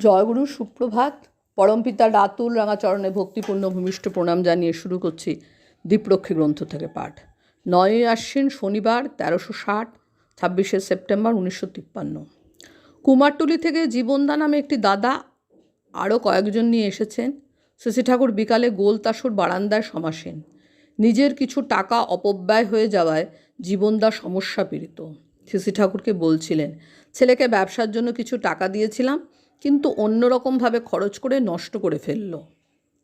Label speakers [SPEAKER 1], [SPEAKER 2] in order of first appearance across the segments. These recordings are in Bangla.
[SPEAKER 1] জয়গুরু সুপ্রভাত। পরমপিতা রাতুল রাঙাচরণে ভক্তিপূর্ণ ভূমিষ্ঠ প্রণাম জানিয়ে শুরু করছি দীপরক্ষী গ্রন্থ থেকে পাঠ। 9ই আশ্বিন শনিবার 1360, 26শে সেপ্টেম্বর 1953। কুমারটুলি থেকে জীবনদা নামে একটি দাদা আরও কয়েকজন নিয়ে এসেছেন। শ্রী ঠাকুর বিকালে গোলতাসুর বারান্দায় সমাসীন। নিজের কিছু টাকা অপব্যয় হয়ে যাওয়ায় জীবনদা সমস্যা পীড়িত। শ্রী ঠাকুরকে বলছিলেন, ছেলেকে ব্যবসার জন্য কিছু টাকা দিয়েছিলাম, কিন্তু অন্যরকমভাবে খরচ করে নষ্ট করে ফেলল।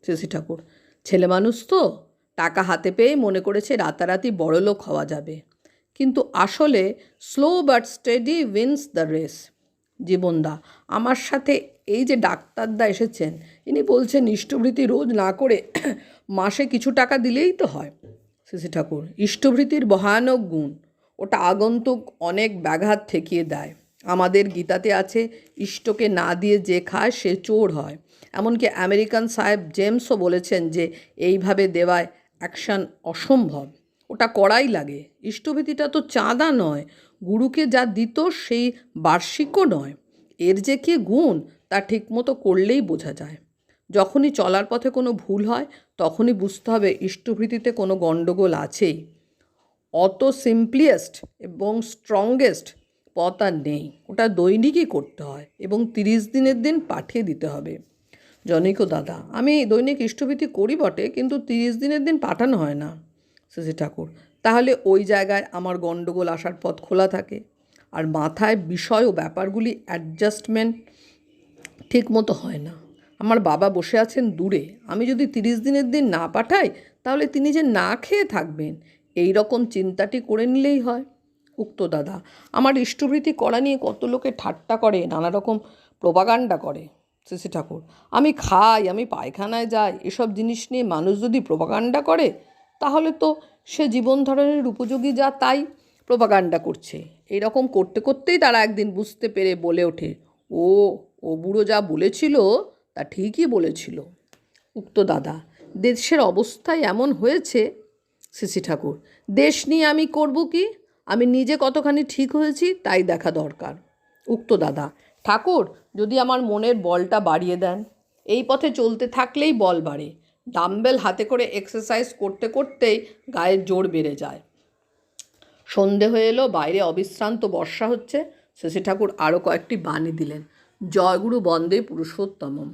[SPEAKER 1] শ্রী ঠাকুর, ছেলে মানুষ তো, টাকা হাতে পেয়ে মনে করেছে রাতারাতি বড়লোক হওয়া যাবে, কিন্তু আসলে slow but steady wins the race. জীবনদা, আমার সাথে এই যে ডাক্তারদা এসেছেন, ইনি বলছেন ইষ্টভৃতি রোজ না করে মাসে কিছু টাকা দিলেই তো হয়। শ্রী ঠাকুর, ইষ্টভৃতির ভয়ানক গুণ, ওটা আগন্তুক অনেক ব্যাঘাত ঠেকিয়ে দেয়। আমাদের গীতাতে আছে, ইষ্টকে না দিয়ে যে খায় সে চোর হয়। এমনকি আমেরিকান সাহেব জেমসও বলেছেন যে এইভাবে দেওয়ায় অ্যাকশান অসম্ভব, ওটা করাই লাগে। ইষ্টভীতিটা তো চাঁদা নয়, গুরুকে যা দিত সেই বার্ষিকও নয়। এর যে কী গুণ তা ঠিকমতো করলেই বোঝা যায়। যখনই চলার পথে কোনো ভুল হয় তখনই বুঝতে হবে ইষ্টভীতিতে কোনো গণ্ডগোল আছেই। অত সিম্পলিয়েস্ট এবং স্ট্রংগেস্ট পথ আর নেই, ওটা দৈনিকই করতে হয় এবং 30 দিনের দিন পাঠিয়ে দিতে হবে। জনৈক দাদা, আমি দৈনিক ইষ্টভীতি করি বটে, কিন্তু 30 দিনের দিন পাঠানো হয় না। শ্রী ঠাকুর, তাহলে ওই জায়গায় আমার গণ্ডগোল আসার পথ খোলা থাকে, আর মাথায় বিষয় ও ব্যাপারগুলি অ্যাডজাস্টমেন্ট ঠিক মতো হয় না। আমার বাবা বসে আছেন দূরে, আমি যদি 30 দিনের দিন না পাঠাই তাহলে তিনি যে না খেয়ে থাকবেন, এই রকম চিন্তাটি করে নিলেই হয়। উক্ত দাদা, আমার ইষ্টভৃতি করা নিয়ে কত লোকে ঠাট্টা করে, নানা রকম প্রোপাগান্ডা করে। শ্রী ঠাকুর, আমি খাই, আমি পায়খানায় যাই, এসব জিনিস নিয়ে মানুষ যদি প্রোপাগান্ডা করে তাহলে তো সে জীবন ধারণের উপযোগী যা তাই প্রোপাগান্ডা করছে। এইরকম করতে করতেই তারা একদিন বুঝতে পেরে বলে ওঠে, ও ও বুড়ো যা বলেছিল তা ঠিকই বলেছিল। উক্ত দাদা, দেশের অবস্থায় এমন হয়েছে। শ্রী ঠাকুর, দেশ নিয়ে আমি করব কি? আমি নিজে কতখানি ঠিক হয়েছি তাই দেখা দরকার। উক্ত দাদা, ঠাকুর যদি আমার মনের বলটা বাড়িয়ে দেন, এই পথে চলতে থাকলেই বল বাড়ে। ডাম্বেল হাতে করে এক্সারসাইজ করতে করতেই গায়ের জোর বেড়ে যায়। সন্ধে হয়ে এলো, বাইরে অবিশ্রান্ত বর্ষা হচ্ছে। শ্রী ঠাকুর আরও কয়েকটি বাণী দিলেন। জয়গুরু বন্দে পুরুষোত্তমম।